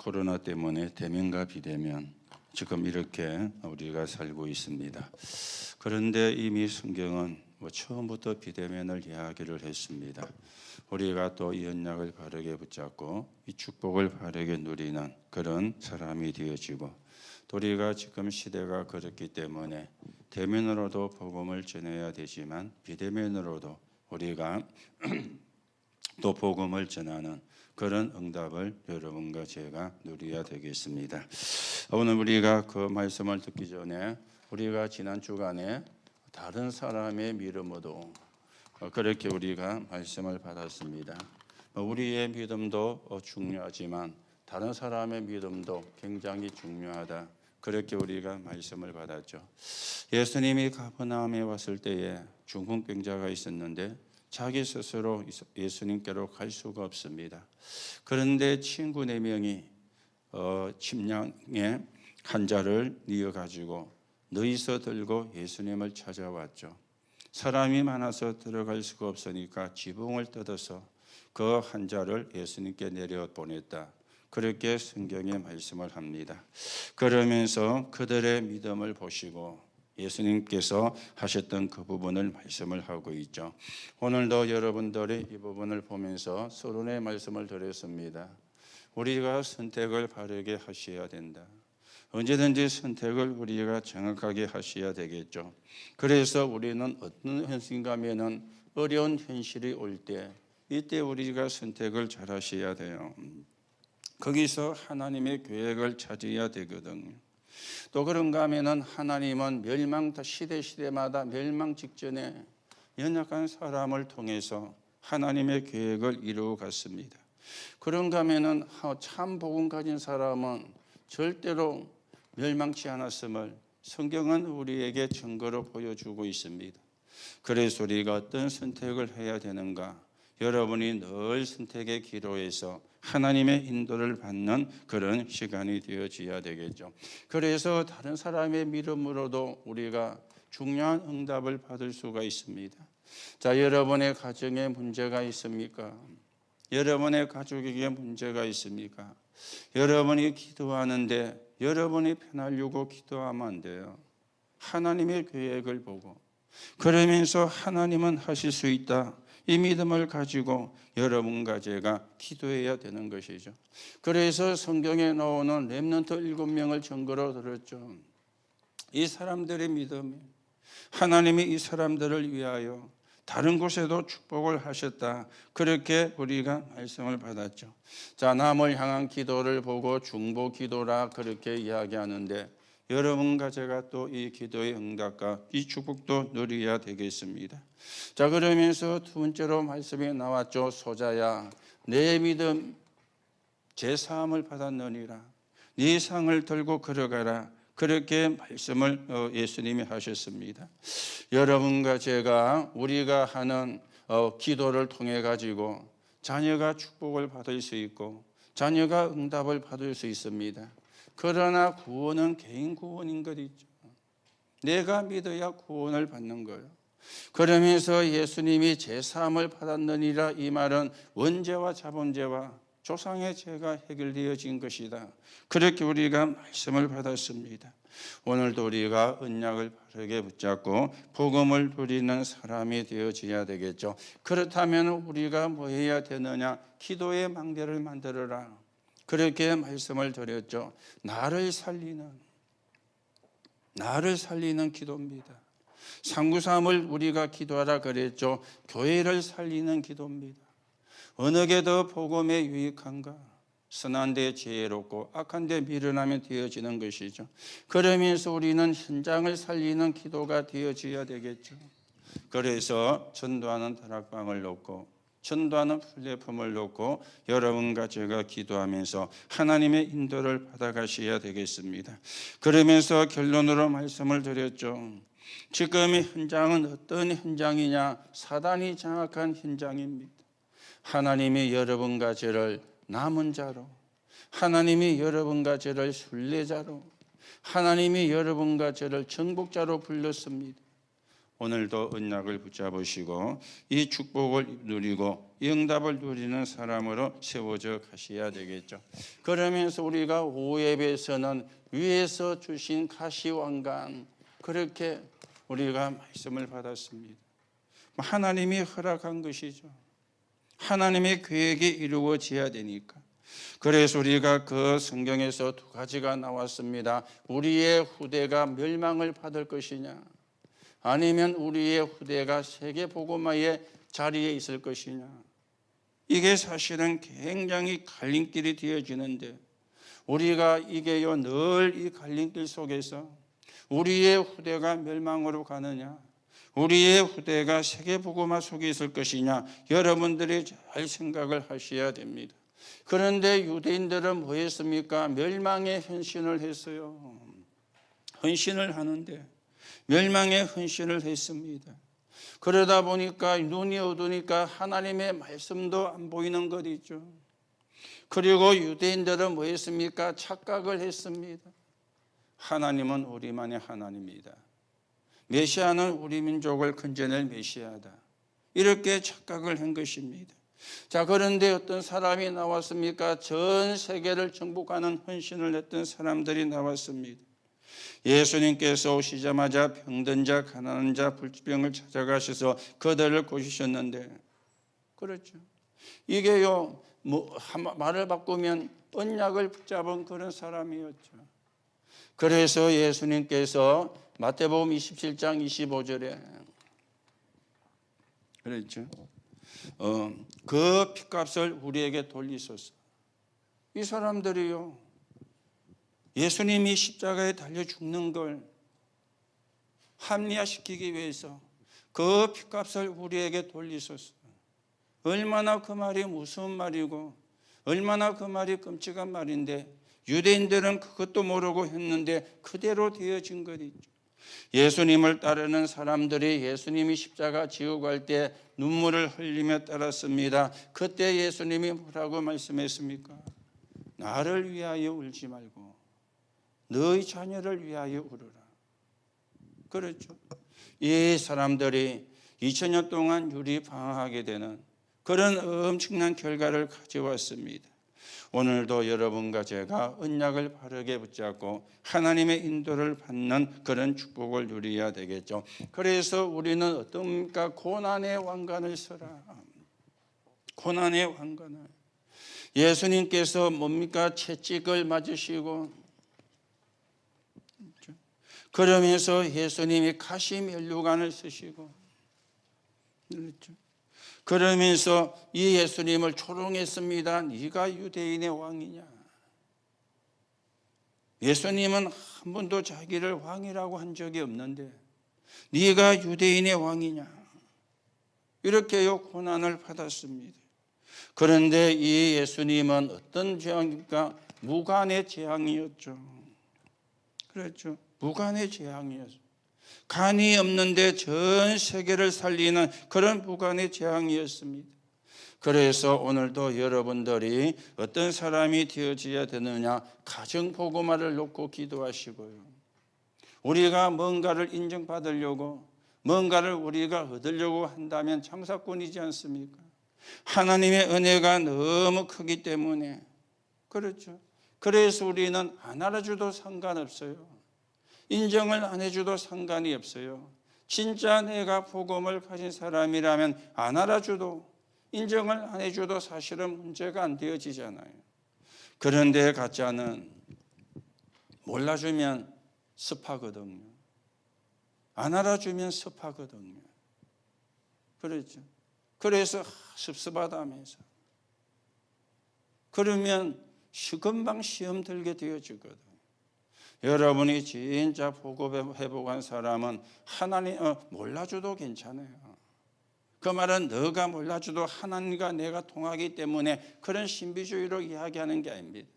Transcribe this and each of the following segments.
코로나 때문에 대면과 비대면 지금 이렇게 우리가 살고 있습니다. 그런데 이미 성경은 처음부터 비대면을 이야기를 했습니다. 우리가 또 이 언약을 바르게 붙잡고 이 축복을 바르게 누리는 그런 사람이 되어지고, 또 우리가 지금 시대가 그렇기 때문에 대면으로도 복음을 전해야 되지만 비대면으로도 우리가 또 복음을 전하는 그런 응답을 여러분과 제가 누려야 되겠습니다. 오늘 우리가 그 말씀을 듣기 전에 우리가 지난 주간에 다른 사람의 믿음으로 그렇게 우리가 말씀을 받았습니다. 우리의 믿음도 중요하지만 다른 사람의 믿음도 굉장히 중요하다, 그렇게 우리가 말씀을 받았죠. 예수님이 가버나움에 왔을 때에 중풍병자가 있었는데 자기 스스로 예수님께로 갈 수가 없습니다. 그런데 친구 4명이 침량의 환자를 뉘어가지고 너희서 들고 예수님을 찾아왔죠. 사람이 많아서 들어갈 수가 없으니까 지붕을 뜯어서 그 환자를 예수님께 내려보냈다, 그렇게 성경에 말씀을 합니다. 그러면서 그들의 믿음을 보시고 예수님께서 하셨던 그 부분을 말씀을 하고 있죠. 오늘도 여러분들이 이 부분을 보면서 서론의 말씀을 드렸습니다. 우리가 선택을 바르게 하셔야 된다. 언제든지 선택을 우리가 정확하게 하셔야 되겠죠. 그래서 우리는 어떤 현실감에는 어려운 현실이 올 때, 이때 우리가 선택을 잘 하셔야 돼요. 거기서 하나님의 계획을 찾아야 되거든요. 또 그런가 하면은 하나님은 시대마다 멸망 직전에 연약한 사람을 통해서 하나님의 계획을 이루어 갔습니다. 그런가 하면은 참 복음 가진 사람은 절대로 멸망치 않았음을 성경은 우리에게 증거로 보여주고 있습니다. 그래서 우리가 어떤 선택을 해야 되는가? 여러분이 늘 선택의 기로에서 하나님의 인도를 받는 그런 시간이 되어져야 되겠죠. 그래서 다른 사람의 믿음으로도 우리가 중요한 응답을 받을 수가 있습니다. 자, 여러분의 가정에 문제가 있습니까? 여러분의 가족에게 문제가 있습니까? 여러분이 기도하는데 여러분이 편하려고 기도하면 안 돼요. 하나님의 계획을 보고, 그러면서 하나님은 하실 수 있다, 이 믿음을 가지고 여러분과 제가 기도해야 되는 것이죠. 그래서 성경에 나오는 렘넌트 7명을 증거로 들었죠. 이 사람들의 믿음이 하나님이 이 사람들을 위하여 다른 곳에도 축복을 하셨다, 그렇게 우리가 말씀을 받았죠. 자, 남을 향한 기도를 보고 중보 기도라 그렇게 이야기하는데, 여러분과 제가 또 이 기도의 응답과 이 축복도 누려야 되겠습니다. 자, 그러면서 두 번째로 말씀이 나왔죠. 소자야, 내 믿음 제사함을 받았느니라, 네 상을 들고 걸어가라, 그렇게 말씀을 예수님이 하셨습니다. 여러분과 제가 우리가 하는 기도를 통해 가지고 자녀가 축복을 받을 수 있고 자녀가 응답을 받을 수 있습니다. 그러나 구원은 개인 구원인 것 있죠. 내가 믿어야 구원을 받는 거예요. 그러면서 예수님이 제사함을 받았느니라, 이 말은 원죄와 자범죄와 조상의 죄가 해결되어진 것이다, 그렇게 우리가 말씀을 받았습니다. 오늘도 우리가 언약을 바르게 붙잡고 복음을 누리는 사람이 되어져야 되겠죠. 그렇다면 우리가 뭐 해야 되느냐? 기도의 망대를 만들어라, 그렇게 말씀을 드렸죠. 나를 살리는 기도입니다. 393을 우리가 기도하라 그랬죠. 교회를 살리는 기도입니다. 어느 게 더 복음에 유익한가? 선한데 지혜롭고 악한데 미련하면 되어지는 것이죠. 그러면서 우리는 현장을 살리는 기도가 되어져야 되겠죠. 그래서 전도하는 다락방을 놓고 전도하는 플랫폼을 놓고 여러분과 제가 기도하면서 하나님의 인도를 받아가셔야 되겠습니다. 그러면서 결론으로 말씀을 드렸죠. 지금의 현장은 어떤 현장이냐? 사단이 장악한 현장입니다. 하나님이 여러분과 저를 남은 자로, 하나님이 여러분과 저를 순례자로, 하나님이 여러분과 저를 정복자로 불렀습니다. 오늘도 언약을 붙잡으시고 이 축복을 누리고 이 응답을 누리는 사람으로 세워져 가셔야 되겠죠. 그러면서 우리가 오예배에서는 위에서 주신 가시왕관, 그렇게 우리가 말씀을 받았습니다. 하나님이 허락한 것이죠. 하나님의 계획이 이루어져야 되니까. 그래서 우리가 그 성경에서 두 가지가 나왔습니다. 우리의 후대가 멸망을 받을 것이냐, 아니면 우리의 후대가 세계 복음화의 자리에 있을 것이냐. 이게 사실은 굉장히 갈림길이 되어지는데, 우리가 이게요 늘 이 갈림길 속에서 우리의 후대가 멸망으로 가느냐, 우리의 후대가 세계 복음화 속에 있을 것이냐, 여러분들이 잘 생각을 하셔야 됩니다. 그런데 유대인들은 뭐 했습니까? 멸망의 헌신을 했어요. 헌신을 하는데 멸망의 헌신을 했습니다. 그러다 보니까 눈이 어두우니까 하나님의 말씀도 안 보이는 것 있죠. 그리고 유대인들은 뭐 했습니까? 착각을 했습니다. 하나님은 우리만의 하나님이다. 메시아는 우리 민족을 건져낼 메시아다. 이렇게 착각을 한 것입니다. 자, 그런데 어떤 사람이 나왔습니까? 전 세계를 정복하는 헌신을 했던 사람들이 나왔습니다. 예수님께서 오시자마자 병든 자, 가난한 자, 불치병을 찾아가셔서 그들을 고치셨는데, 그렇죠. 이게요, 말을 바꾸면 언약을 붙잡은 그런 사람이었죠. 그래서 예수님께서 마태복음 27장 25절에 그랬죠. 그 핏값을 우리에게 돌리소서. 이 사람들이요, 예수님이 십자가에 달려 죽는 걸 합리화시키기 위해서 그 핏값을 우리에게 돌리소서. 얼마나 그 말이 무서운 말이고 얼마나 그 말이 끔찍한 말인데, 유대인들은 그것도 모르고 했는데 그대로 되어진 것이죠. 예수님을 따르는 사람들이 예수님이 십자가 지고 갈 때 눈물을 흘리며 따랐습니다. 그때 예수님이 뭐라고 말씀했습니까? 나를 위하여 울지 말고 너희 자녀를 위하여 울어라. 그렇죠. 이 사람들이 2000년 동안 유리방황하게 되는 그런 엄청난 결과를 가져왔습니다. 오늘도 여러분과 제가 언약을 바르게 붙잡고 하나님의 인도를 받는 그런 축복을 누려야 되겠죠. 그래서 우리는 어떻습니까? 고난의 왕관을 써라. 고난의 왕관을. 예수님께서 뭡니까? 채찍을 맞으시고, 그러면서 예수님이 가시면류관을 쓰시고, 그렇죠. 그러면서 이 예수님을 조롱했습니다. 네가 유대인의 왕이냐? 예수님은 한 번도 자기를 왕이라고 한 적이 없는데 네가 유대인의 왕이냐? 이렇게요 고난을 받았습니다. 그런데 이 예수님은 어떤 재앙입니까? 무관의 재앙이었죠. 그렇죠. 무관의 재앙이었어요. 간이 없는데 전 세계를 살리는 그런 무관의 재앙이었습니다. 그래서 오늘도 여러분들이 어떤 사람이 되어져야 되느냐, 가정복음화를 놓고 기도하시고요. 우리가 뭔가를 인정받으려고, 뭔가를 우리가 얻으려고 한다면 장사꾼이지 않습니까? 하나님의 은혜가 너무 크기 때문에, 그렇죠. 그래서 우리는 안 알아줘도 상관없어요. 인정을 안 해줘도 상관이 없어요. 진짜 내가 복음을 가진 사람이라면 안 알아줘도, 인정을 안 해줘도 사실은 문제가 안 되어지잖아요. 그런데 가짜는 몰라주면 습하거든요. 안 알아주면 습하거든요. 그렇죠. 그래서 습습하다면서. 그러면 금방 시험 들게 되어지거든. 여러분이 진짜 복음 회복한 사람은 하나님 몰라줘도 괜찮아요. 그 말은 너가 몰라줘도 하나님과 내가 통하기 때문에 그런 신비주의로 이야기하는 게 아닙니다.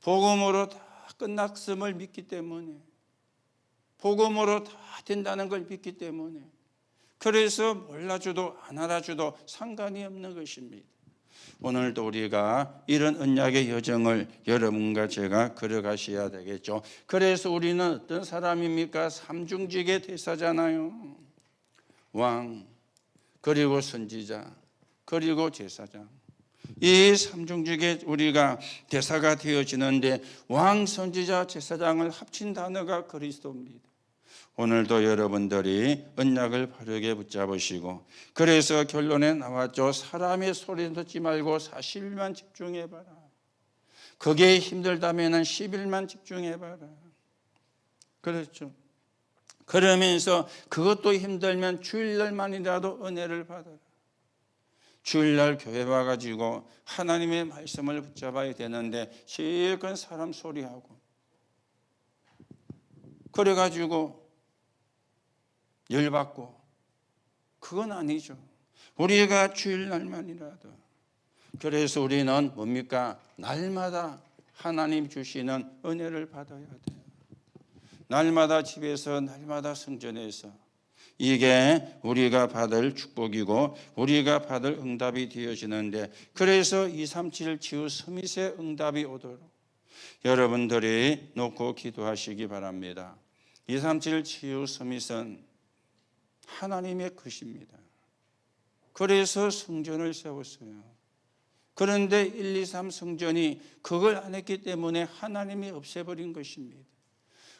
복음으로 다 끝났음을 믿기 때문에, 복음으로 다 된다는 걸 믿기 때문에, 그래서 몰라줘도 안 알아줘도 상관이 없는 것입니다. 오늘도 우리가 이런 언약의 여정을 여러분과 제가 걸어가셔야 되겠죠. 그래서 우리는 어떤 사람입니까? 삼중직의 대사잖아요. 왕, 그리고 선지자, 그리고 제사장. 이 삼중직에 우리가 대사가 되어지는데 왕, 선지자, 제사장을 합친 단어가 그리스도입니다. 오늘도 여러분들이 언약을 바르게 붙잡으시고, 그래서 결론에 나왔죠. 사람의 소리 듣지 말고 사실만 집중해봐라. 그게 힘들다면 10일만 집중해봐라. 그렇죠. 그러면서 그것도 힘들면 주일날만이라도 은혜를 받아라. 주일날 교회 와가지고 하나님의 말씀을 붙잡아야 되는데 실컷 사람 소리하고 그래가지고 열받고, 그건 아니죠. 우리가 주일날만이라도. 그래서 우리는 뭡니까? 날마다 하나님 주시는 은혜를 받아야 돼요. 날마다 집에서, 날마다 성전에서. 이게 우리가 받을 축복이고 우리가 받을 응답이 되어지는데, 그래서 237 치유 서밋의 응답이 오도록 여러분들이 놓고 기도하시기 바랍니다. 237 치유 서밋은 하나님의 것입니다. 그래서 성전을 세웠어요. 그런데 1, 2, 3 성전이 그걸 안 했기 때문에 하나님이 없애버린 것입니다.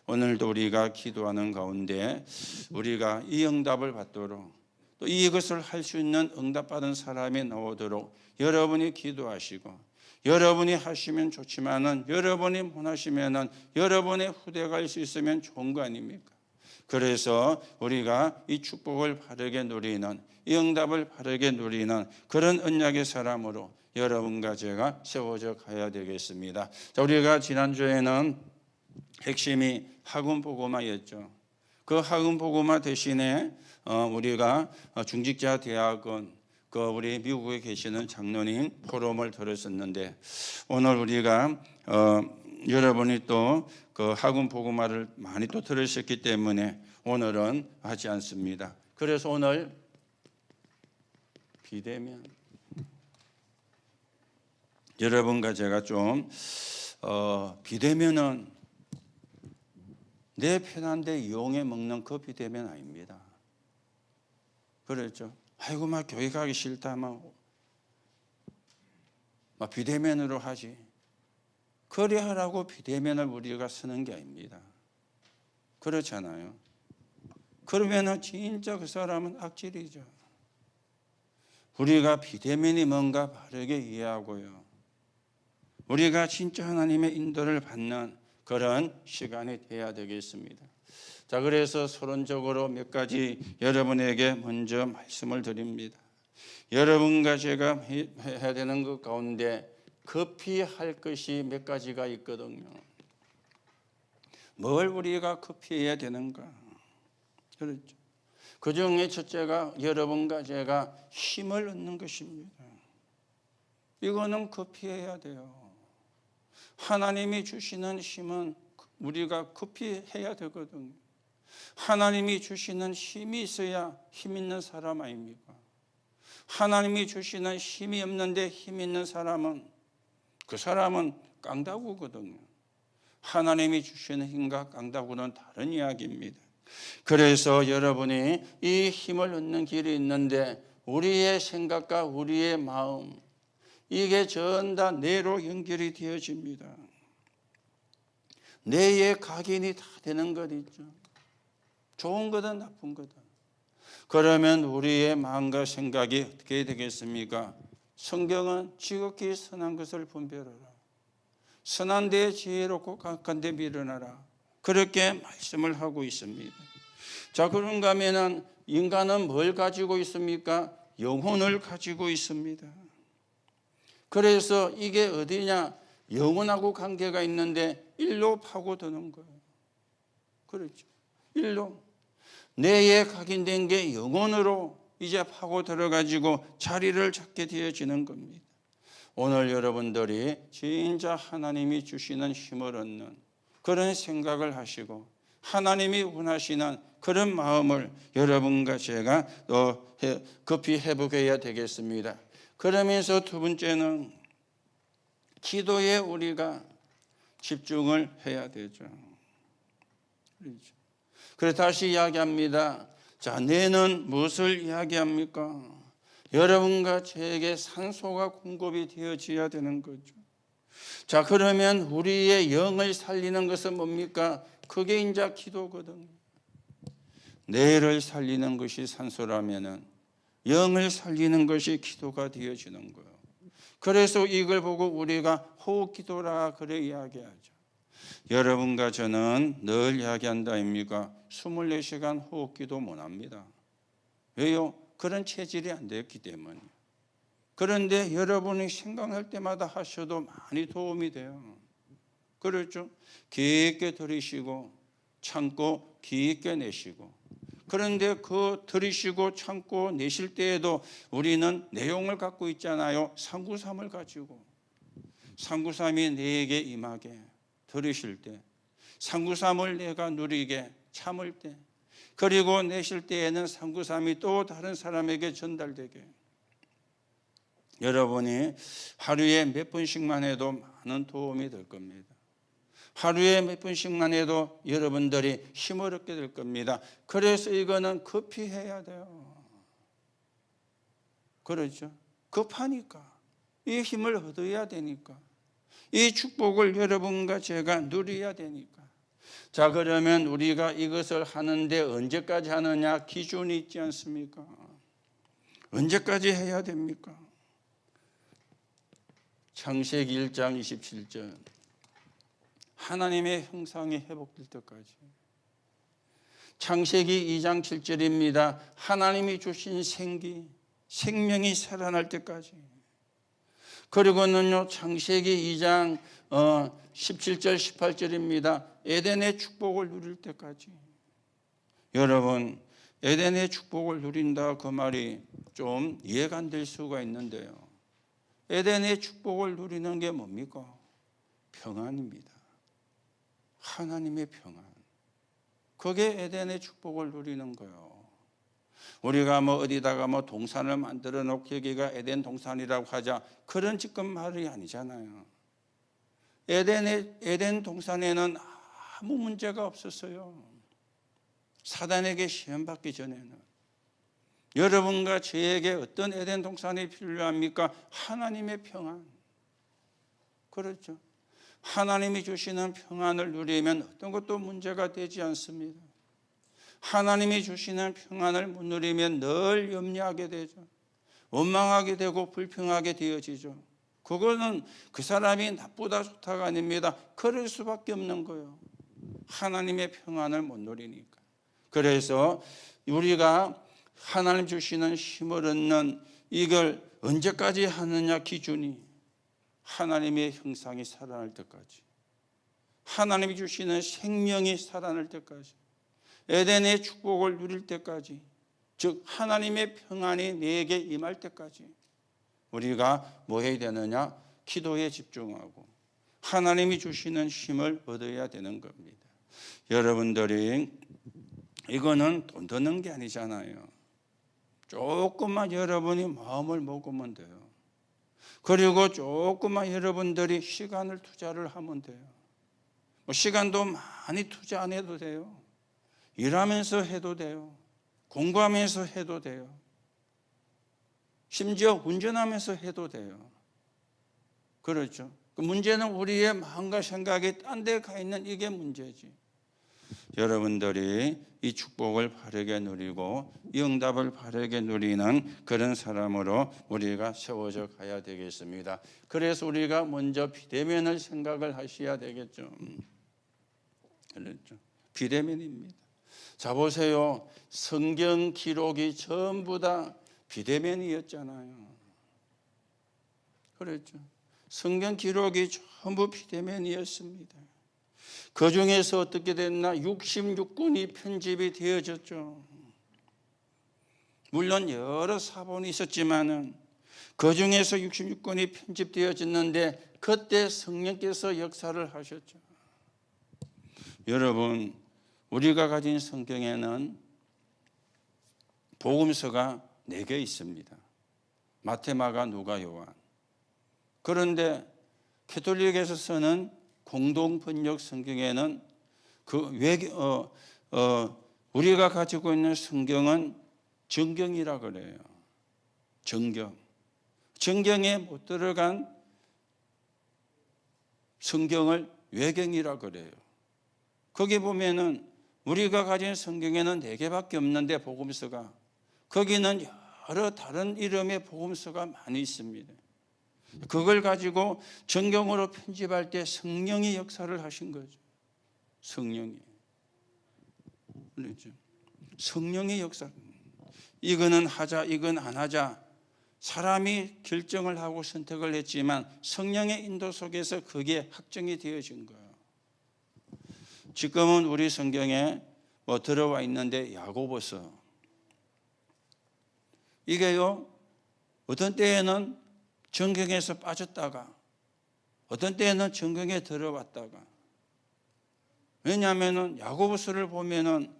오늘도 우리가 기도하는 가운데 우리가 이 응답을 받도록, 또 이것을 할 수 있는 응답받은 사람이 나오도록 여러분이 기도하시고, 여러분이 하시면 좋지만은 여러분이 못하시면은 여러분의 후대가 할 수 있으면 좋은 거 아닙니까? 그래서 우리가 이 축복을 바르게 누리는, 이 응답을 바르게 누리는 그런 언약의 사람으로 여러분과 제가 세워져 가야 되겠습니다. 자, 우리가 지난주에는 핵심이 학원 보고마였죠. 그 학원 보고마 대신에 우리가 중직자 대학원, 그 우리 미국에 계시는 장로님 포럼을 들었었는데, 오늘 우리가 여러분이 또 그 학원 보고마를 많이 또 들으셨기 때문에 오늘은 하지 않습니다. 그래서 오늘 비대면, 여러분과 제가 좀 비대면은 내 편한데 이용해 먹는 그 비대면 아닙니다. 그랬죠. 아이고 막 교회 가기 싫다, 막 비대면으로 하지. 그래 하라고 비대면을 우리가 쓰는 게 아닙니다. 그렇잖아요. 그러면은 진짜 그 사람은 악질이죠. 우리가 비대면이 뭔가 바르게 이해하고요, 우리가 진짜 하나님의 인도를 받는 그런 시간이 돼야 되겠습니다. 자, 그래서 서론적으로 몇 가지 여러분에게 먼저 말씀을 드립니다. 여러분과 제가 해야 되는 것 가운데 급히 할 것이 몇 가지가 있거든요. 뭘 우리가 급히 해야 되는가? 그렇죠. 그 중에 첫째가 여러분과 제가 힘을 얻는 것입니다. 이거는 급히 해야 돼요. 하나님이 주시는 힘은 우리가 급히 해야 되거든요. 하나님이 주시는 힘이 있어야 힘 있는 사람 아닙니까? 하나님이 주시는 힘이 없는데 힘 있는 사람은, 그 사람은 깡다구거든요. 하나님이 주시는 힘과 깡다구는 다른 이야기입니다. 그래서 여러분이 이 힘을 얻는 길이 있는데, 우리의 생각과 우리의 마음, 이게 전 다 뇌로 연결이 되어집니다. 뇌에 각인이 다 되는 것 있죠. 좋은 거든 나쁜 거든. 그러면 우리의 마음과 생각이 어떻게 되겠습니까? 성경은 지극히 선한 것을 분별하라. 선한 데 지혜롭고 악한 데 미련하라. 그렇게 말씀을 하고 있습니다. 자, 그런가 하면은 인간은 뭘 가지고 있습니까? 영혼을 가지고 있습니다. 그래서 이게 어디냐? 영혼하고 관계가 있는데 일로 파고드는 거예요. 그렇죠. 일로. 뇌에 각인된 게 영혼으로 이제 파고 들어가지고 자리를 잡게 되어지는 겁니다. 오늘 여러분들이 진짜 하나님이 주시는 힘을 얻는 그런 생각을 하시고, 하나님이 원하시는 그런 마음을 여러분과 제가 급히 회복해야 되겠습니다. 그러면서 두 번째는 기도에 우리가 집중을 해야 되죠. 그래서 다시 이야기합니다. 자, 뇌는 무엇을 이야기합니까? 여러분과 저에게 산소가 공급이 되어져야 되는 거죠. 자, 그러면 우리의 영을 살리는 것은 뭡니까? 그게 이제 기도거든요. 뇌를 살리는 것이 산소라면은 영을 살리는 것이 기도가 되어지는 거예요. 그래서 이걸 보고 우리가 호흡 기도라 그래 이야기하죠. 여러분과 저는 늘 이야기한다 아닙니까? 24시간 호흡 기도 못 합니다. 왜요? 그런 체질이 안 됐기 때문에. 그런데 여러분이 생각할 때마다 하셔도 많이 도움이 돼요. 그렇죠? 깊게 들이쉬고 참고 깊게 내쉬고. 그런데 그 들이쉬고 참고 내쉴 때에도 우리는 내용을 갖고 있잖아요. 393을 가지고. 393이 내게 임하게 들이쉴 때, 393을 내가 누리게 참을 때, 그리고 내쉴 때에는 393이 또 다른 사람에게 전달되게. 여러분이 하루에 몇 번씩만 해도 많은 도움이 될 겁니다. 하루에 몇 번씩만 해도 여러분들이 힘을 얻게 될 겁니다. 그래서 이거는 급히 해야 돼요. 그렇죠? 급하니까. 이 힘을 얻어야 되니까. 이 축복을 여러분과 제가 누려야 되니까. 자, 그러면 우리가 이것을 하는데 언제까지 하느냐 기준이 있지 않습니까? 언제까지 해야 됩니까? 창세기 1장 27절. 하나님의 형상이 회복될 때까지. 창세기 2장 7절입니다. 하나님이 주신 생명이 살아날 때까지. 그리고는요, 창세기 2장 17절 18절입니다. 에덴의 축복을 누릴 때까지. 여러분, 에덴의 축복을 누린다 그 말이 좀 이해가 안 될 수가 있는데요. 에덴의 축복을 누리는 게 뭡니까? 평안입니다. 하나님의 평안. 그게 에덴의 축복을 누리는 거예요. 우리가 어디다가 동산을 만들어 놓고 여기가 에덴 동산이라고 하자. 그런 지금 말이 아니잖아요. 에덴 동산에는 아무 문제가 없었어요. 사단에게 시험 받기 전에는. 여러분과 저에게 어떤 에덴 동산이 필요합니까? 하나님의 평안. 그렇죠. 하나님이 주시는 평안을 누리면 어떤 것도 문제가 되지 않습니다. 하나님이 주시는 평안을 못 누리면 늘 염려하게 되죠. 원망하게 되고 불평하게 되어지죠. 그거는 그 사람이 나쁘다 좋다가 아닙니다. 그럴 수밖에 없는 거예요. 하나님의 평안을 못 누리니까. 그래서 우리가 하나님 주시는 힘을 얻는 이걸 언제까지 하느냐 기준이 하나님의 형상이 살아날 때까지, 하나님이 주시는 생명이 살아날 때까지, 에덴의 축복을 누릴 때까지, 즉 하나님의 평안이 내게 임할 때까지 우리가 뭐 해야 되느냐? 기도에 집중하고 하나님이 주시는 힘을 얻어야 되는 겁니다. 여러분들이 이거는 돈 드는 게 아니잖아요. 조금만 여러분이 마음을 먹으면 돼요. 그리고 조금만 여러분들이 시간을 투자를 하면 돼요. 시간도 많이 투자 안 해도 돼요. 일하면서 해도 돼요. 공부하면서 해도 돼요. 심지어 운전하면서 해도 돼요. 그렇죠. 그 문제는 우리의 마음과 생각이 딴 데 가 있는 이게 문제지. 여러분들이 이 축복을 바르게 누리고 이 응답을 바르게 누리는 그런 사람으로 우리가 세워져 가야 되겠습니다. 그래서 우리가 먼저 비대면을 생각을 하셔야 되겠죠. 그렇죠. 비대면입니다. 자, 보세요. 성경 기록이 전부 다 비대면이었잖아요. 그렇죠. 성경 기록이 전부 비대면이었습니다. 그 중에서 어떻게 됐나? 66권이 편집이 되어졌죠. 물론 여러 사본이 있었지만은 그 중에서 66권이 편집되어졌는데 그때 성령께서 역사를 하셨죠. 여러분, 우리가 가진 성경에는 복음서가 4개 있습니다. 마태, 마가, 누가, 요한. 그런데 캐톨릭에서 쓰는 공동 번역 성경에는 우리가 가지고 있는 성경은 정경이라 그래요. 정경. 정경에 못 들어간 성경을 외경이라 그래요. 거기 보면은 우리가 가진 성경에는 4개밖에 없는데 복음서가, 거기는 여러 다른 이름의 복음서가 많이 있습니다. 그걸 가지고 정경으로 편집할 때 성령이 역사를 하신 거죠. 성령이. 그렇죠. 성령의 역사. 이거는 하자, 이건 안 하자. 사람이 결정을 하고 선택을 했지만 성령의 인도 속에서 그게 확정이 되어진 거예요. 지금은 우리 성경에 뭐 들어와 있는데 야고보서. 이게요, 어떤 때에는 정경에서 빠졌다가 어떤 때에는 정경에 들어왔다가. 왜냐하면은 야고보서를 보면은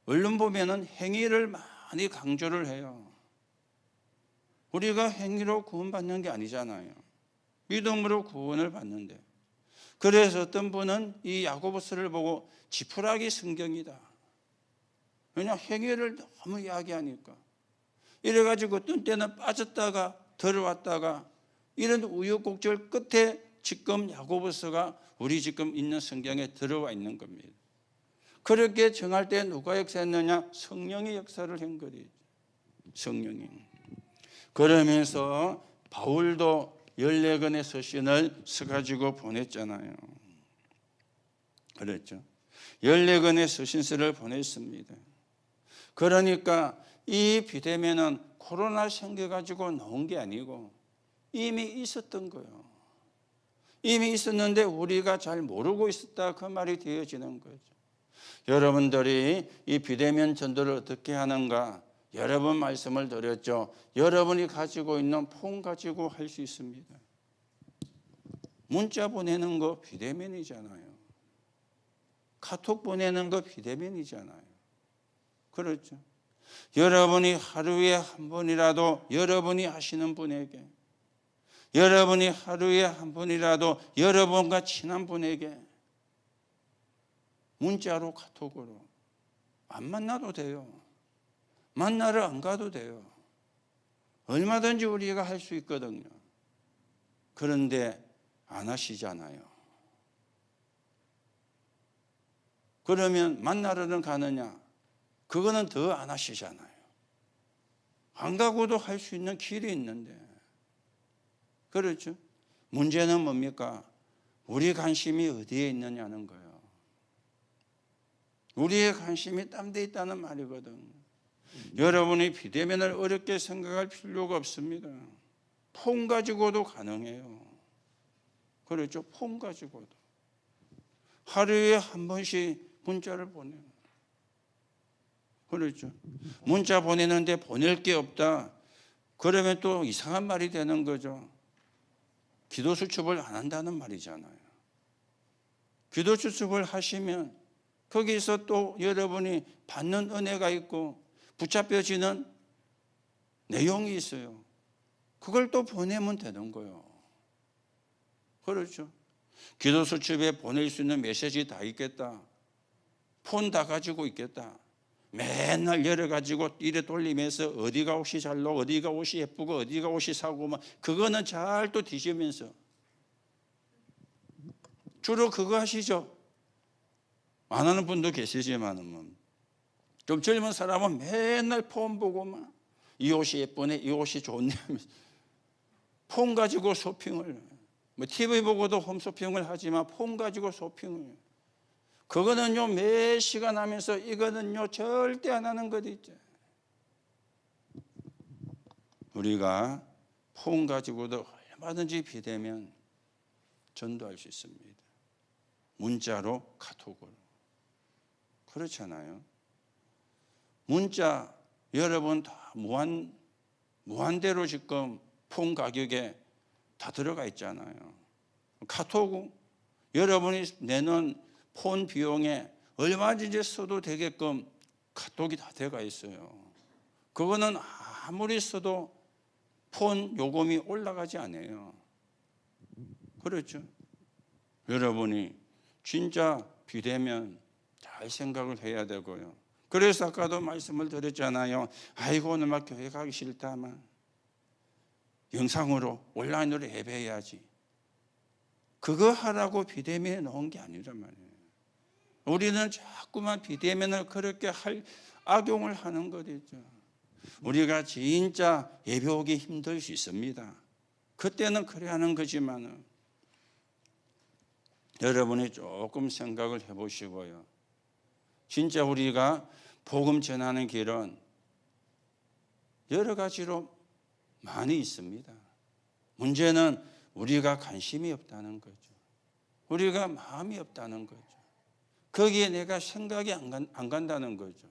얼른 보면은 행위를 많이 강조를 해요. 우리가 행위로 구원받는 게 아니잖아요. 믿음으로 구원을 받는데. 그래서 어떤 분은 이 야고보서를 보고 지푸라기 성경이다. 왜냐, 행위를 너무 이야기하니까. 이래가지고 어떤 때는 빠졌다가 들어왔다가 이런 우여곡절 끝에 지금 야고보서가 우리 지금 있는 성경에 들어와 있는 겁니다. 그렇게 정할 때 누가 역사했느냐? 성령이 역사를 한 거지. 성령이. 그러면서 바울도 14권의 서신을 써가지고 보냈잖아요. 그랬죠. 14권의 서신서를 보냈습니다. 그러니까 이 비대면은 코로나 생겨가지고 나온 게 아니고 이미 있었던 거예요. 이미 있었는데 우리가 잘 모르고 있었다, 그 말이 되어지는 거죠. 여러분들이 이 비대면 전도를 어떻게 하는가? 여러 번 말씀을 드렸죠. 여러분이 가지고 있는 폰 가지고 할 수 있습니다. 문자 보내는 거 비대면이잖아요. 카톡 보내는 거 비대면이잖아요. 그렇죠. 여러분이 하루에 한 번이라도 여러분이 하시는 분에게, 여러분이 하루에 한 번이라도 여러분과 친한 분에게 문자로, 카톡으로 안 만나도 돼요. 만나러 안 가도 돼요. 얼마든지 우리가 할 수 있거든요. 그런데 안 하시잖아요. 그러면 만나러는 가느냐? 그거는 더 안 하시잖아요. 안 가고도 할 수 있는 길이 있는데. 그렇죠? 문제는 뭡니까? 우리 관심이 어디에 있느냐는 거예요. 우리의 관심이 딴 데 있다는 말이거든. 여러분이 비대면을 어렵게 생각할 필요가 없습니다. 폰 가지고도 가능해요. 그렇죠? 폰 가지고도. 하루에 한 번씩 문자를 보내요. 그렇죠? 문자 보내는데 보낼 게 없다. 그러면 또 이상한 말이 되는 거죠. 기도 수첩을 안 한다는 말이잖아요. 기도 수첩을 하시면 거기서 또 여러분이 받는 은혜가 있고 붙잡혀지는 내용이 있어요. 그걸 또 보내면 되는 거예요. 그렇죠? 기도 수첩에 보낼 수 있는 메시지 다 있겠다. 폰 다 가지고 있겠다. 맨날 열어가지고 이래 돌리면서 어디가 옷이 잘 나오고 어디가 옷이 예쁘고 어디가 옷이 사고 막 그거는 잘 또 뒤지면서 주로 그거 하시죠. 안 하는 분도 계시지만은 좀 젊은 사람은 맨날 폰 보고 막 이 옷이 예쁘네, 이 옷이 좋네 하면서 폰 가지고 쇼핑을, 뭐 TV 보고도 홈쇼핑을 하지만 폰 가지고 쇼핑을. 그거는요 매 시간 하면서 이거는요 절대 안 하는 것 있죠. 우리가 폰 가지고도 얼마든지 비대면 전도할 수 있습니다. 문자로, 카톡으로. 그렇잖아요. 문자 여러분 다 무한대로 지금 폰 가격에 다 들어가 있잖아요. 카톡 여러분이 내는 폰 비용에 얼마든지 써도 되게끔 카톡이 다 들어가 있어요. 그거는 아무리 써도 폰 요금이 올라가지 않아요. 그렇죠? 여러분이 진짜 비대면 잘 생각을 해야 되고요. 그래서 아까도 말씀을 드렸잖아요. 아이고 오늘 막 교회 가기 싫다만 영상으로 온라인으로 예배해야지. 그거 하라고 비대면에 놓은 게 아니란 말이에요. 우리는 자꾸만 비대면을 그렇게 악용을 하는 거죠. 우리가 진짜 예배 오기 힘들 수 있습니다. 그때는 그래 하는 거지만은 여러분이 조금 생각을 해보시고요. 진짜 우리가 복음 전하는 길은 여러 가지로 많이 있습니다. 문제는 우리가 관심이 없다는 거죠. 우리가 마음이 없다는 거죠. 거기에 내가 생각이 안 간다는 거죠.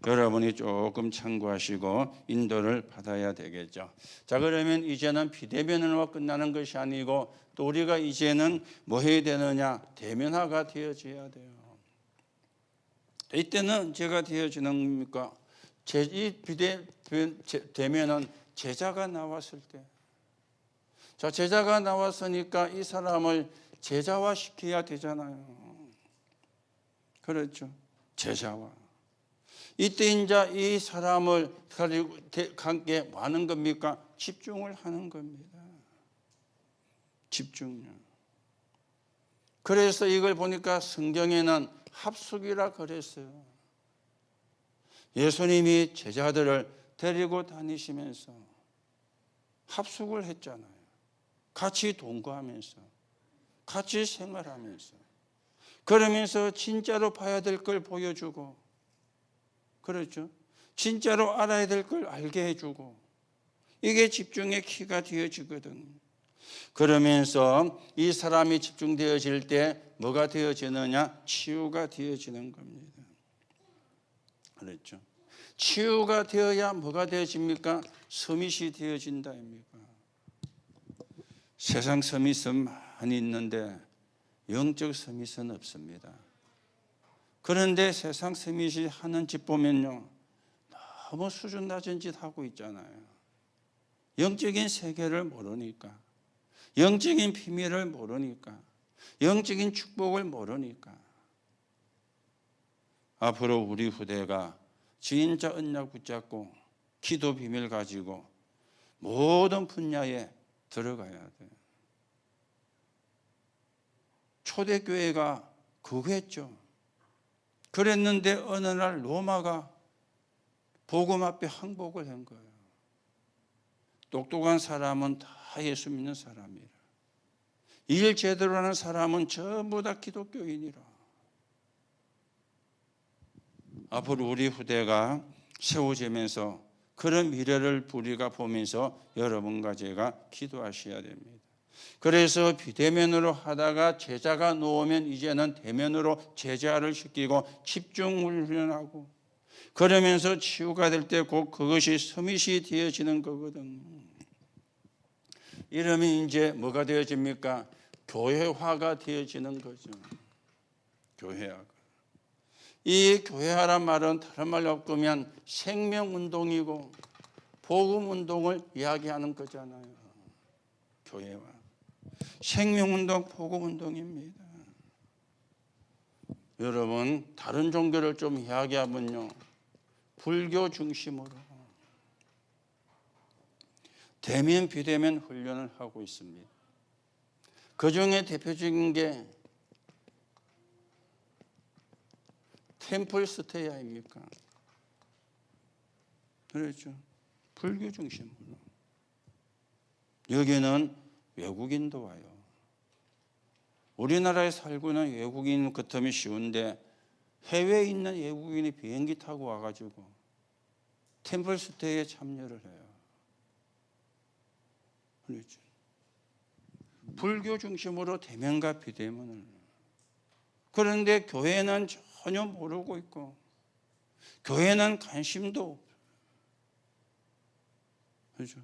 여러분이 조금 참고하시고 인도를 받아야 되겠죠. 자, 그러면 이제는 비대면으로 끝나는 것이 아니고 또 우리가 이제는 뭐 해야 되느냐? 대면화가 되어져야 돼요. 이때는 언제가 되어지는 겁니까? 이 대면은 제자가 나왔을 때. 자, 제자가 나왔으니까 이 사람을 제자화 시켜야 되잖아요. 그렇죠. 제자화. 이때 이제 이 사람을 가지고 함께 뭐 하는 겁니까? 집중을 하는 겁니다. 집중력. 그래서 이걸 보니까 성경에는 합숙이라 그랬어요. 예수님이 제자들을 데리고 다니시면서 합숙을 했잖아요. 같이 동거하면서, 같이 생활하면서, 그러면서 진짜로 봐야 될 걸 보여주고, 그렇죠? 진짜로 알아야 될 걸 알게 해주고, 이게 집중의 키가 되어지거든. 그러면서 이 사람이 집중되어질 때 뭐가 되어지느냐? 치유가 되어지는 겁니다. 그렇죠? 치유가 되어야 뭐가 되어집니까? 서밋이 되어진다입니까? 세상 서밋은 많이 있는데 영적 서밋은 없습니다. 그런데 세상 서밋이 하는 짓 보면요, 너무 수준 낮은 짓 하고 있잖아요. 영적인 세계를 모르니까, 영적인 비밀을 모르니까, 영적인 축복을 모르니까. 앞으로 우리 후대가 진짜 언약 붙잡고 기도 비밀 가지고 모든 분야에 들어가야 돼요. 초대교회가 그거 했죠. 그랬는데 어느 날 로마가 복음 앞에 항복을 한 거예요. 똑똑한 사람은 다 예수 믿는 사람이라. 일 제대로 하는 사람은 전부 다 기독교인이라. 앞으로 우리 후대가 세워지면서 그런 미래를 우리가 보면서 여러분과 제가 기도하셔야 됩니다. 그래서 비대면으로 하다가 제자가 놓으면 이제는 대면으로 제자를 시키고 집중 훈련하고 그러면서 치유가 될 때 곧 그것이 서밋이 되어지는 거거든. 이러면 이제 뭐가 되어집니까? 교회화가 되어지는 거죠. 교회화가. 이 교회화란 말은 다른 말로 바꾸면 생명운동이고 복음운동을 이야기하는 거잖아요. 교회화. 생명운동, 복음운동입니다. 여러분, 다른 종교를 좀 이야기하면요, 불교 중심으로 대면 비대면 훈련을 하고 있습니다. 그 중에 대표적인 게 템플 스테이 아닙니까? 그렇죠. 불교 중심으로. 여기는 외국인도 와요. 우리나라에 살고 있는 외국인 같으면 쉬운데 해외에 있는 외국인이 비행기 타고 와가지고 템플 스테이에 참여를 해요. 그렇죠. 불교 중심으로 대면과 비대면을. 그런데 교회는 전혀 모르고 있고 교회는 관심도 없어요. 그렇죠.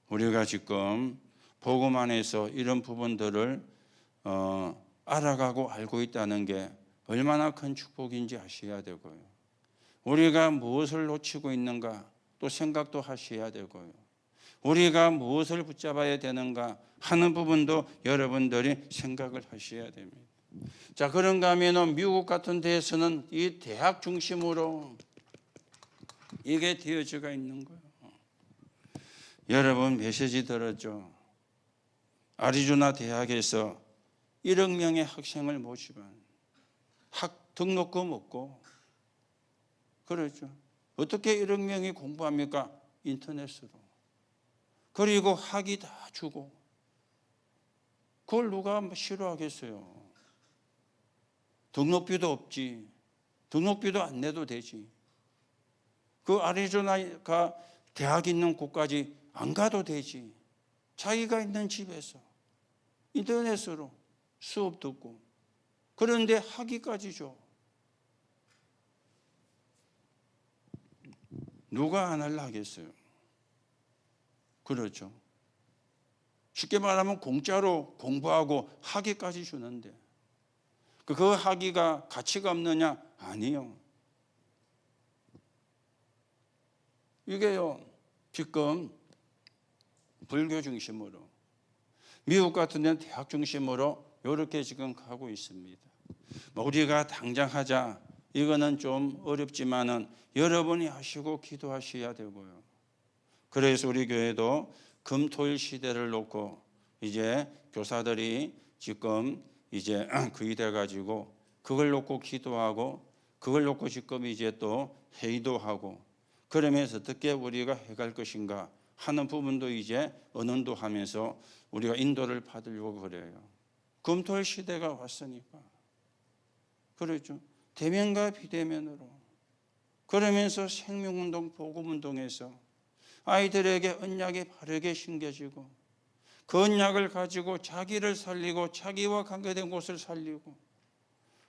우리가 지금 복음 안에서 이런 부분들을 알아가고 알고 있다는 게 얼마나 큰 축복인지 아셔야 되고요. 우리가 무엇을 놓치고 있는가 또 생각도 하셔야 되고요. 우리가 무엇을 붙잡아야 되는가 하는 부분도 여러분들이 생각을 하셔야 됩니다. 자, 그런가 하면은 미국 같은 데에서는 이 대학 중심으로 이게 되어져가 있는 거예요. 여러분 메시지 들었죠? 아리조나 대학에서 1억 명의 학생을 모집한 등록금 없고 그렇죠. 어떻게 1억 명이 공부합니까? 인터넷으로. 그리고 학위 다 주고 그걸 누가 싫어하겠어요? 등록비도 없지. 등록비도 안 내도 되지. 그 아리조나가 대학 있는 곳까지 안 가도 되지. 자기가 있는 집에서 인터넷으로 수업 듣고 그런데 학위까지 줘. 누가 안 하려 하겠어요? 그렇죠. 쉽게 말하면 공짜로 공부하고 학위까지 주는데 그 학위가 가치가 없느냐? 아니요. 이게요 지금 불교 중심으로 미국 같은 데는 대학 중심으로 이렇게 지금 가고 있습니다. 우리가 당장 하자 이거는 좀 어렵지만은 여러분이 하시고 기도하셔야 되고요. 그래서 우리 교회도 금토일 시대를 놓고 이제 교사들이 지금 이제 그이 돼 가지고 그걸 놓고 기도하고 그걸 놓고 지금 이제 또 회의도 하고 그러면서 어떻게 우리가 해갈 것인가 하는 부분도 이제 언언도 하면서 우리가 인도를 받으려고 그래요. 금토일 시대가 왔으니까. 그렇죠. 대면과 비대면으로. 그러면서 생명운동, 복음운동에서 아이들에게 언약이 바르게 심겨지고 그 언약을 가지고 자기를 살리고 자기와 관계된 곳을 살리고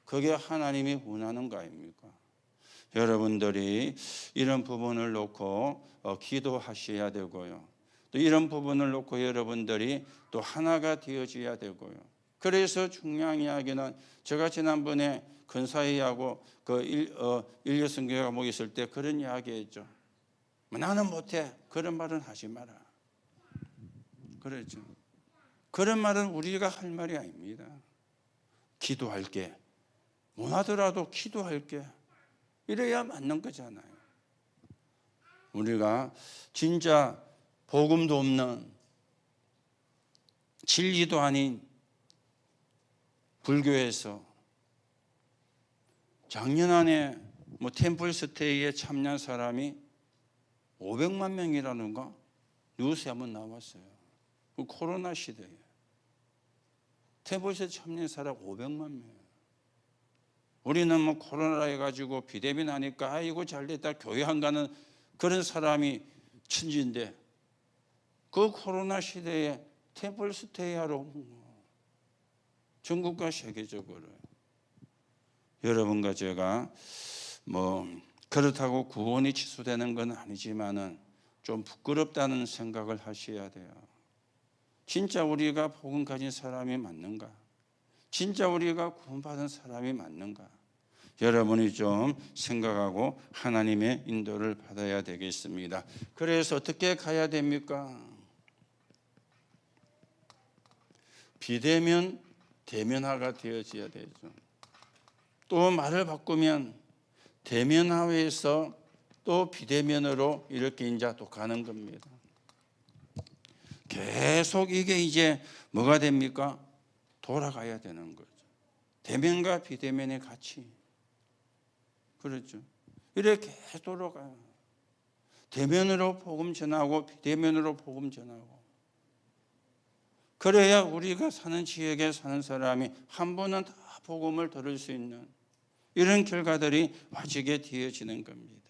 그게 하나님이 원하는 거 아닙니까? 여러분들이 이런 부분을 놓고 기도하셔야 되고요. 또 이런 부분을 놓고 여러분들이 또 하나가 되어져야 되고요. 그래서 중요한 이야기는 제가 지난번에 근사회하고 인류 선교 과목 있을 때 그런 이야기했죠. 나는 못해. 그런 말은 하지 마라. 그랬죠. 그런 말은 우리가 할 말이 아닙니다. 기도할게. 못하더라도 기도할게. 이래야 맞는 거잖아요. 우리가 진짜 복음도 없는 진리도 아닌 불교에서 작년 안에 템플스테이에 참여한 사람이 500만 명이라는가 뉴스에 한번 나왔어요. 그 코로나 시대에 템플스테이 참여한 사람 500만 명. 우리는 코로나 해가지고 비대면 하니까 아이고 잘됐다 교회 안 가는 그런 사람이 천지인데 그 코로나 시대에 템플스테이 하러 전국과 세계적으로 여러분과 제가 그렇다고 구원이 취소되는 건 아니지만은 좀 부끄럽다는 생각을 하셔야 돼요. 진짜 우리가 복음 가진 사람이 맞는가? 진짜 우리가 구원받은 사람이 맞는가? 여러분이 좀 생각하고 하나님의 인도를 받아야 되겠습니다. 그래서 어떻게 가야 됩니까? 비대면 대면화가 되어져야 되죠. 또 말을 바꾸면 대면화에서 또 비대면으로 이렇게 이제 또 가는 겁니다. 계속 이게 이제 뭐가 됩니까? 돌아가야 되는 거죠. 대면과 비대면의 가치. 그렇죠. 이렇게 돌아가요. 대면으로 복음 전하고 비대면으로 복음 전하고. 그래야 우리가 사는 지역에 사는 사람이 한 번은 다 복음을 들을 수 있는 이런 결과들이 와지게 되어지는 겁니다.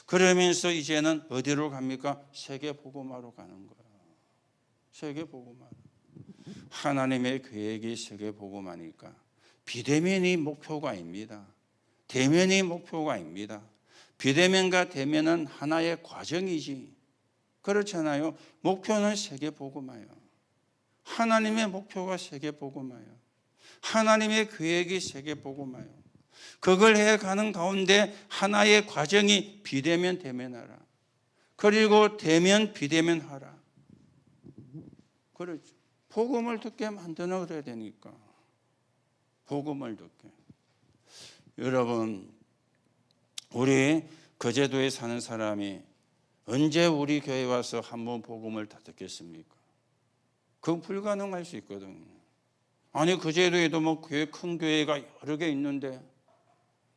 그러면서 이제는 어디로 갑니까? 세계 복음화로 가는 거예요. 세계 복음화. 하나님의 계획이 세계 복음화니까 비대면이 목표가 아닙니다. 대면이 목표가 아닙니다. 비대면과 대면은 하나의 과정이지. 그렇잖아요. 목표는 세계 복음화예요. 하나님의 목표가 세계 복음화예요. 하나님의 계획이 세계 복음화예요. 그걸 해가는 가운데 하나의 과정이 비대면 대면하라. 그리고 대면 비대면 하라. 그렇죠. 복음을 듣게 만드는 그래야 되니까. 복음을 듣게. 여러분, 우리 거제도에 사는 사람이 언제 우리 교회 와서 한번 복음을 다 듣겠습니까? 그건 불가능할 수 있거든요. 아니, 거제도에도 뭐 큰 교회가 여러 개 있는데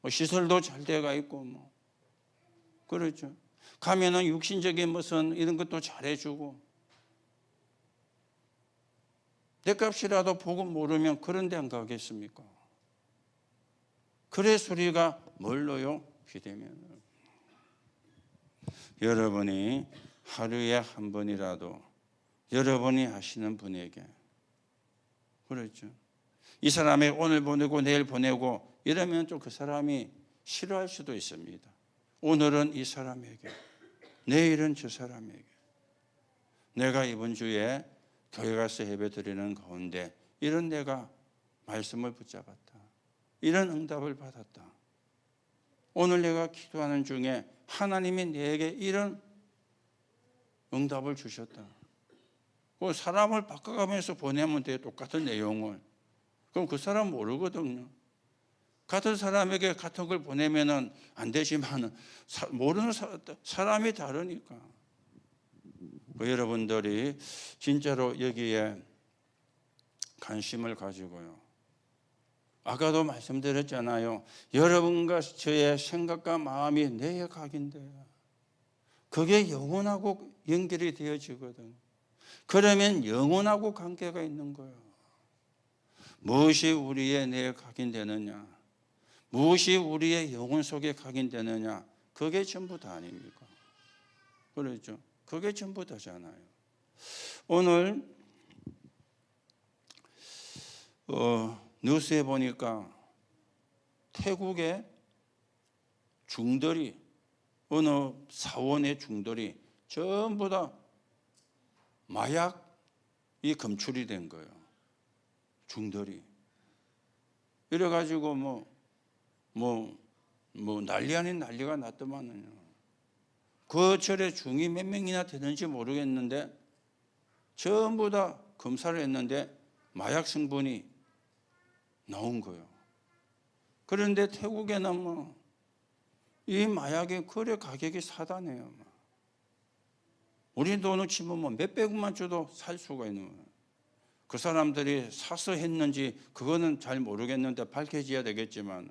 뭐 시설도 잘 돼가 있고 뭐 그렇죠. 가면은 육신적인 무슨 이런 것도 잘해주고 내 값이라도 복음 모르면 그런 데 안 가겠습니까? 그래서 우리가 뭘로요? 비대면으로. 여러분이 하루에 한 번이라도 여러분이 아시는 분에게, 그렇죠, 이 사람이 오늘 보내고 내일 보내고 이러면 좀 그 사람이 싫어할 수도 있습니다. 오늘은 이 사람에게, 내일은 저 사람에게. 내가 이번 주에 교회 가서 예배 드리는 가운데 이런 내가 말씀을 붙잡았다, 이런 응답을 받았다. 오늘 내가 기도하는 중에 하나님이 내게 이런 응답을 주셨다. 그 사람을 바꿔가면서 보내면 돼, 똑같은 내용을. 그럼 그 사람 모르거든요. 같은 사람에게 같은 걸 보내면은 안 되지만 모르는 사람이 다르니까. 여러분들이 진짜로 여기에 관심을 가지고요. 아까도 말씀드렸잖아요. 여러분과 저의 생각과 마음이 내의 각인데요. 그게 영혼하고 연결이 되어지거든. 그러면 영혼하고 관계가 있는 거예요. 무엇이 우리의 내에 각인되느냐, 무엇이 우리의 영혼 속에 각인되느냐, 그게 전부 다 아닙니까? 그렇죠? 그게 전부 다잖아요. 오늘 뉴스에 보니까 태국의 중들이, 어느 사원의 중들이 전부 다 마약이 검출이 된 거예요. 중들이. 이래가지고 난리 아닌 난리가 났더만요. 그 절에 중이 몇 명이나 되는지 모르겠는데 전부 다 검사를 했는데 마약 성분이 나온 거예요. 그런데 태국에는 이 마약의 거래 가격이 사다네요. 우리 돈을 치면 몇백만 줘도 살 수가 있는 거예요. 그 사람들이 사서 했는지 그거는 잘 모르겠는데 밝혀져야 되겠지만,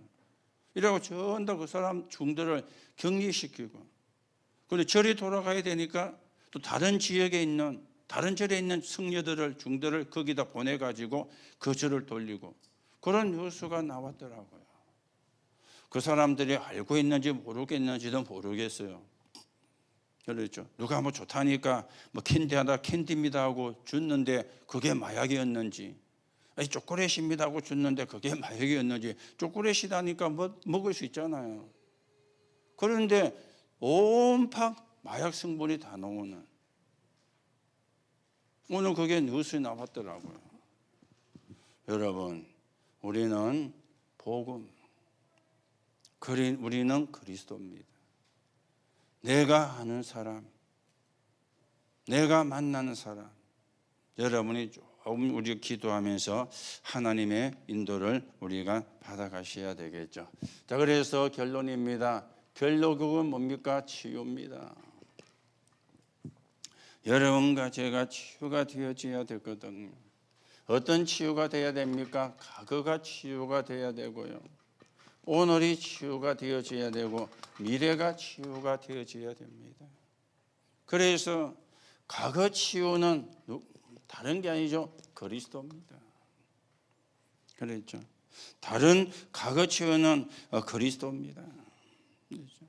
이라고 전부 그 사람 중들을 격리시키고, 그런데 절이 돌아가야 되니까 또 다른 지역에 있는, 다른 절에 있는 승려들을, 중들을 거기다 보내가지고 그 절을 돌리고, 그런 뉴스가 나왔더라고요. 그 사람들이 알고 있는지 모르겠는지도 모르겠어요. 그렇죠. 누가 좋다니까 캔디 하다 캔디입니다 하고 줬는데 그게 마약이었는지, 초콜릿입니다 하고 줬는데 그게 마약이었는지, 초콜릿이다니까 먹을 수 있잖아요. 그런데 온팡 마약 성분이 다 나오는, 오늘 그게 뉴스에 나왔더라고요. 여러분, 우리는 복음, 우리는 그리스도입니다. 내가 아는 사람, 내가 만나는 사람, 여러분이 조금 우리 기도하면서 하나님의 인도를 우리가 받아가셔야 되겠죠. 자, 그래서 결론입니다. 결론은 뭡니까? 치유입니다. 여러분과 제가 치유가 되어져야 되거든요. 어떤 치유가 되어야 됩니까? 과거가 치유가 되어야 되고요, 오늘이 치유가 되어져야 되고, 미래가 치유가 되어져야 됩니다. 그래서 과거 치유는 다른 게 아니죠. 그리스도입니다. 그랬죠. 다른 과거 치유는 그리스도입니다. 그렇죠.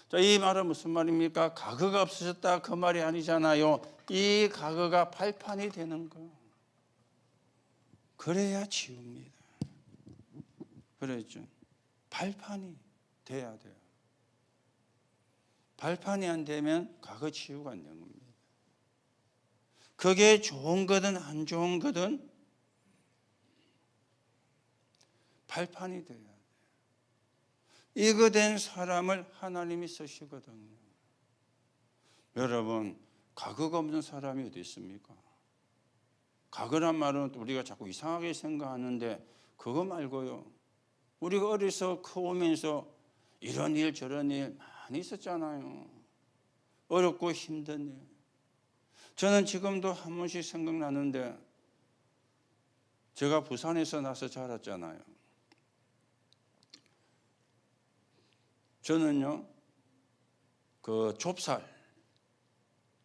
자, 이 말은 무슨 말입니까? 과거가 없어졌다 그 말이 아니잖아요. 이 과거가 발판이 되는 거. 그래야 치유입니다. 그랬죠. 발판이 돼야 돼요. 발판이 안 되면 과거 치유가 안 되는 겁니다. 그게 좋은 거든 안 좋은 거든 발판이 돼야 돼요. 이거 된 사람을 하나님이 쓰시거든요. 여러분, 과거가 없는 사람이 어디 있습니까? 과거란 말은 우리가 자꾸 이상하게 생각하는데 그거 말고요. 우리가 어려서 커오면서 이런 일 저런 일 많이 있었잖아요. 어렵고 힘든 일. 저는 지금도 한 번씩 생각나는데 제가 부산에서 나서 자랐잖아요. 저는요, 그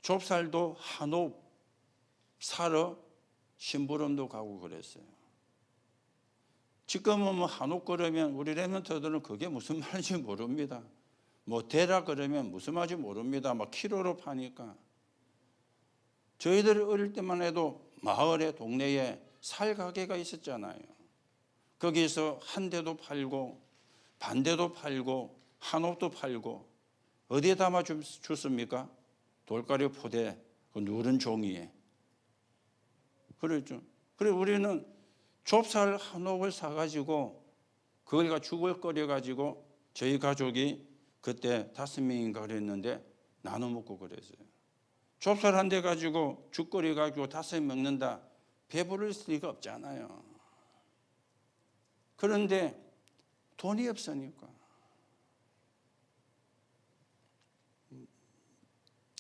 좁쌀도 한옥 사러 심부름도 가고 그랬어요. 지금은 뭐 한옥 그러면 우리 랩런터들은 그게 무슨 말인지 모릅니다. 뭐 대라 그러면 무슨 말인지 모릅니다. 막 키로로 파니까. 저희들이 어릴 때만 해도 마을에 동네에 살 가게가 있었잖아요. 거기서 한 대도 팔고 반대도 팔고 한옥도 팔고 어디에 담아 줬습니까? 돌가루 포대 그 누른 종이에. 그랬죠. 그래 우리는 좁쌀 한옥을 사가지고 그걸 가 죽을 끓여가지고 저희 가족이 그때 5명인가 그랬는데 나눠 먹고 그랬어요. 좁쌀 한 대 가지고 죽 끓여가지고 5명 먹는다. 배부를 리가 없잖아요. 그런데 돈이 없으니까.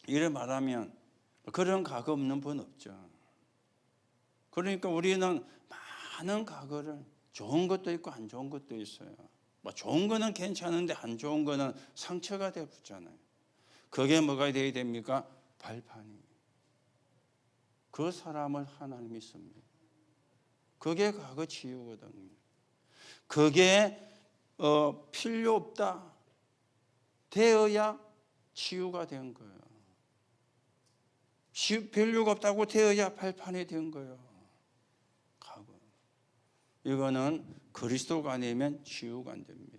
이래 말하면 그런 가거 없는 분 없죠. 그러니까 우리는 많은 가거를 좋은 것도 있고 안 좋은 것도 있어요. 뭐 좋은 거는 괜찮은데 안 좋은 거는 상처가 돼 붙잖아요. 그게 뭐가 돼야 됩니까? 발판이. 그 사람을 하나님이 씁니다. 그게 과거 치유거든요. 그게 필요 없다 되어야 치유가 된 거예요. 필요가 없다고 되어야 발판이 된 거예요. 과거. 이거는 그리스도가 아니면 치유가 안 됩니다.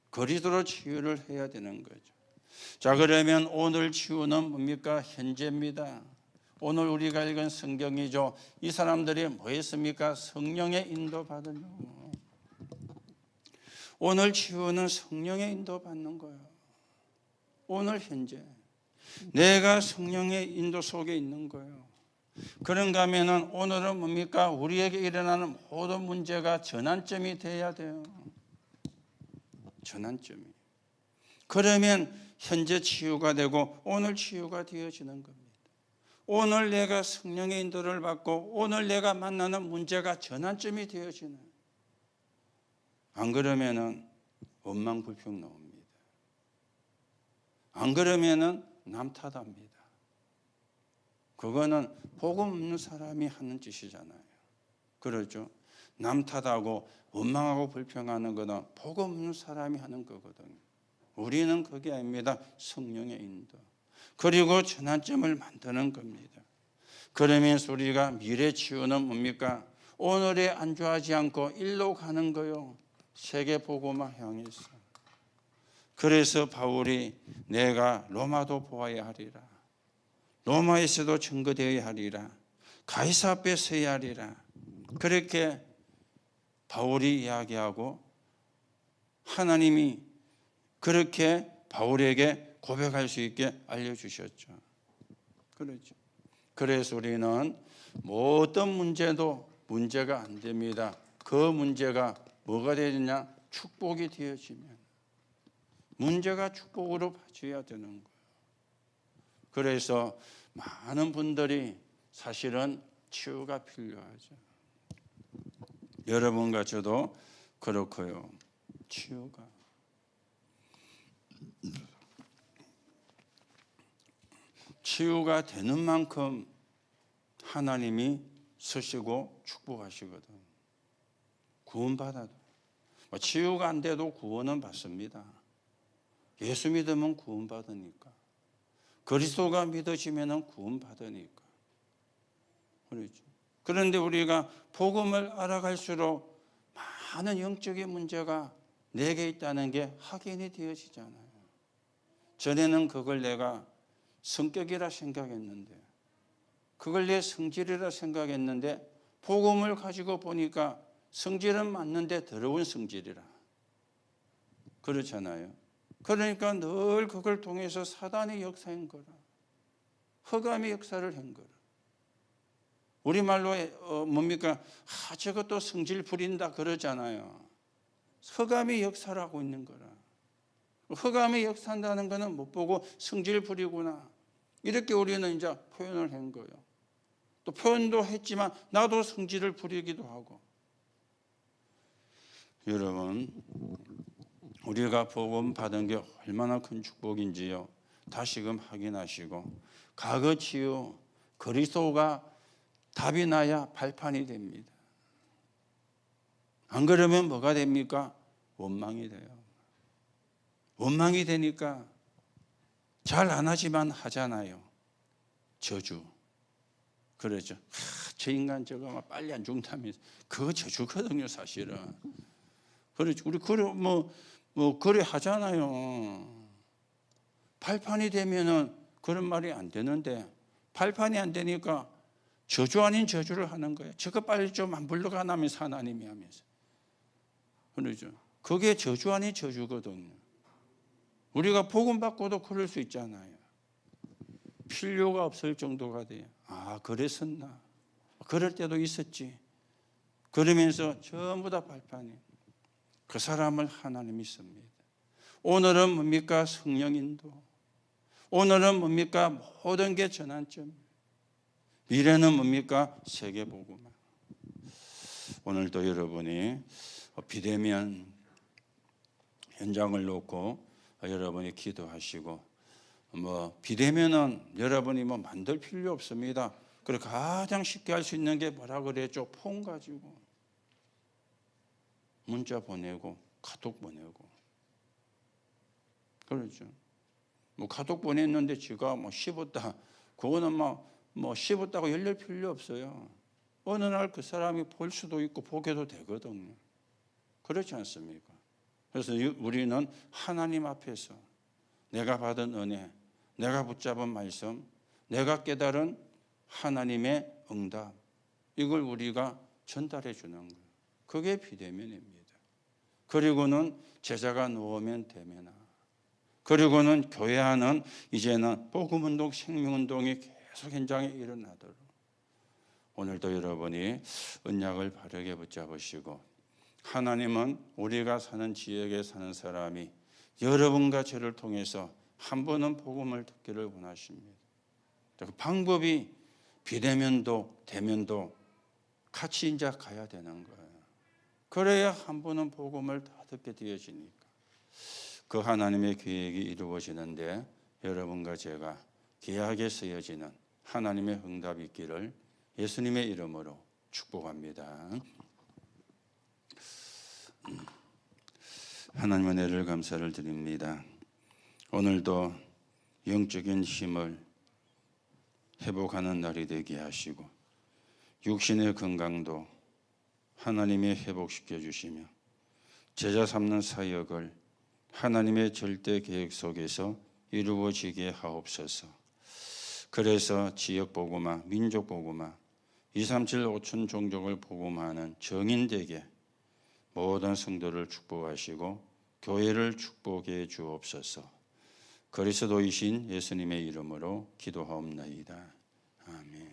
그리스도로 치유를 해야 되는 거죠. 자, 그러면 오늘 치유는 뭡니까? 현재입니다. 오늘 우리가 읽은 성경이죠. 이 사람들이 뭐 했습니까? 성령의 인도받으려고. 오늘 치유는 성령의 인도받는 거예요. 오늘 현재. 내가 성령의 인도 속에 있는 거예요. 그런가 하면은 오늘은 뭡니까? 우리에게 일어나는 모든 문제가 전환점이 돼야 돼요. 전환점이. 그러면 현재 치유가 되고 오늘 치유가 되어지는 겁니다. 오늘 내가 성령의 인도를 받고 오늘 내가 만나는 문제가 전환점이 되어지는. 안 그러면은 원망 불평 나옵니다. 안 그러면은 남 탓합니다. 그거는 복음 없는 사람이 하는 짓이잖아요. 그렇죠? 남 탓하고 원망하고 불평하는 거는 복음 없는 사람이 하는 거거든요. 우리는 그게 아닙니다. 성령의 인도. 그리고 전환점을 만드는 겁니다. 그러면서 우리가 미래 치유는 뭡니까? 오늘에 안주하지 않고 일로 가는 거요. 세계 복음화 향해서. 그래서 바울이 내가 로마도 보아야 하리라. 로마에서도 증거되어야 하리라. 가이사 앞에 서야 하리라. 그렇게 바울이 이야기하고 하나님이 그렇게 바울에게 고백할 수 있게 알려주셨죠. 그렇죠. 그래서 우리는 어떤 문제도 문제가 안 됩니다. 그 문제가 뭐가 되느냐? 축복이 되어지면 문제가 축복으로 바뀌어야 되는 거예요. 그래서 많은 분들이 사실은 치유가 필요하죠. 여러분과 저도 그렇고요. 치유가 되는 만큼 하나님이 쓰시고 축복하시거든. 구원받아도. 치유가 안 돼도 구원은 받습니다. 예수 믿으면 구원받으니까. 그리스도가 믿어지면 구원받으니까. 그렇죠. 그런데 우리가 복음을 알아갈수록 많은 영적인 문제가 내게 있다는 게 확인이 되어지잖아요. 전에는 그걸 내가 성격이라 생각했는데 그걸 내 성질이라 생각했는데 복음을 가지고 보니까 성질은 맞는데 더러운 성질이라. 그렇잖아요. 그러니까 늘 그걸 통해서 사단의 역사인 거라. 흑암의 역사를 한 거라. 우리말로 뭡니까? 저것도 성질 부린다 그러잖아요. 흑암의 역사를 하고 있는 거라. 흑암의 역사한다는 거는 못 보고 성질 부리구나. 이렇게 우리는 이제 표현을 한 거예요. 또 표현도 했지만 나도 성질을 부리기도 하고. 여러분, 우리가 복음 받은 게 얼마나 큰 축복인지요. 다시금 확인하시고 값어치요 그리스도가 답이 나야 발판이 됩니다. 안 그러면 뭐가 됩니까? 원망이 돼요. 원망이 되니까 잘 안 하지만 하잖아요. 저주. 그러죠. 저 인간 저거 빨리 안 죽는다면서. 그거 저주거든요, 사실은. 그렇죠. 우리 그래 하잖아요. 발판이 되면은 그런 말이 안 되는데 발판이 안 되니까 저주 아닌 저주를 하는 거예요. 저거 빨리 좀 안 불러가나면서 하나님이 하면서. 그러죠. 그게 저주 아닌 저주거든요. 우리가 복음 받고도 그럴 수 있잖아요. 필요가 없을 정도가 돼요. 그랬었나? 그럴 때도 있었지. 그러면서 전부 다 발판이. 그 사람을 하나님이 씁니다. 오늘은 뭡니까? 성령인도. 오늘은 뭡니까? 모든 게 전환점. 미래는 뭡니까? 세계복음화. 오늘도 여러분이 비대면 현장을 놓고 여러분이 기도하시고 비대면은 여러분이 만들 필요 없습니다. 그래 가장 쉽게 할 수 있는 게 뭐라 그랬죠? 폰 가지고 문자 보내고 카톡 보내고 그렇죠. 카톡 보냈는데 지가 씹었다. 그거는 씹었다고 열릴 필요 없어요. 어느 날 그 사람이 볼 수도 있고 보게도 되거든요. 그렇지 않습니까? 그래서 우리는 하나님 앞에서 내가 받은 은혜, 내가 붙잡은 말씀, 내가 깨달은 하나님의 응답, 이걸 우리가 전달해 주는 거예요. 그게 비대면입니다. 그리고는 제자가 누우면 대면하. 그리고는 교회 안은 이제는 복음운동, 생명운동이 계속 현장에 일어나도록 오늘도 여러분이 언약을 바르게 붙잡으시고 하나님은 우리가 사는 지역에 사는 사람이 여러분과 저를 통해서 한 번은 복음을 듣기를 원하십니다. 그 방법이 비대면도 대면도 같이 이제 가야 되는 거예요. 그래야 한 번은 복음을 다 듣게 되어지니까. 그 하나님의 계획이 이루어지는데 여러분과 제가 귀하게 쓰여지는 하나님의 응답이 있기를 예수님의 이름으로 축복합니다. 하나님 은혜를 감사를 드립니다. 오늘도 영적인 힘을 회복하는 날이 되게 하시고 육신의 건강도 하나님이 회복시켜 주시며 제자 삼는 사역을 하나님의 절대 계획 속에서 이루어지게 하옵소서. 그래서 지역 복음화, 민족 복음화, 237 5천 종족을 복음화하는 정인되게 모든 성도를 축복하시고 교회를 축복해 주옵소서. 그리스도이신 예수님의 이름으로 기도하옵나이다. 아멘.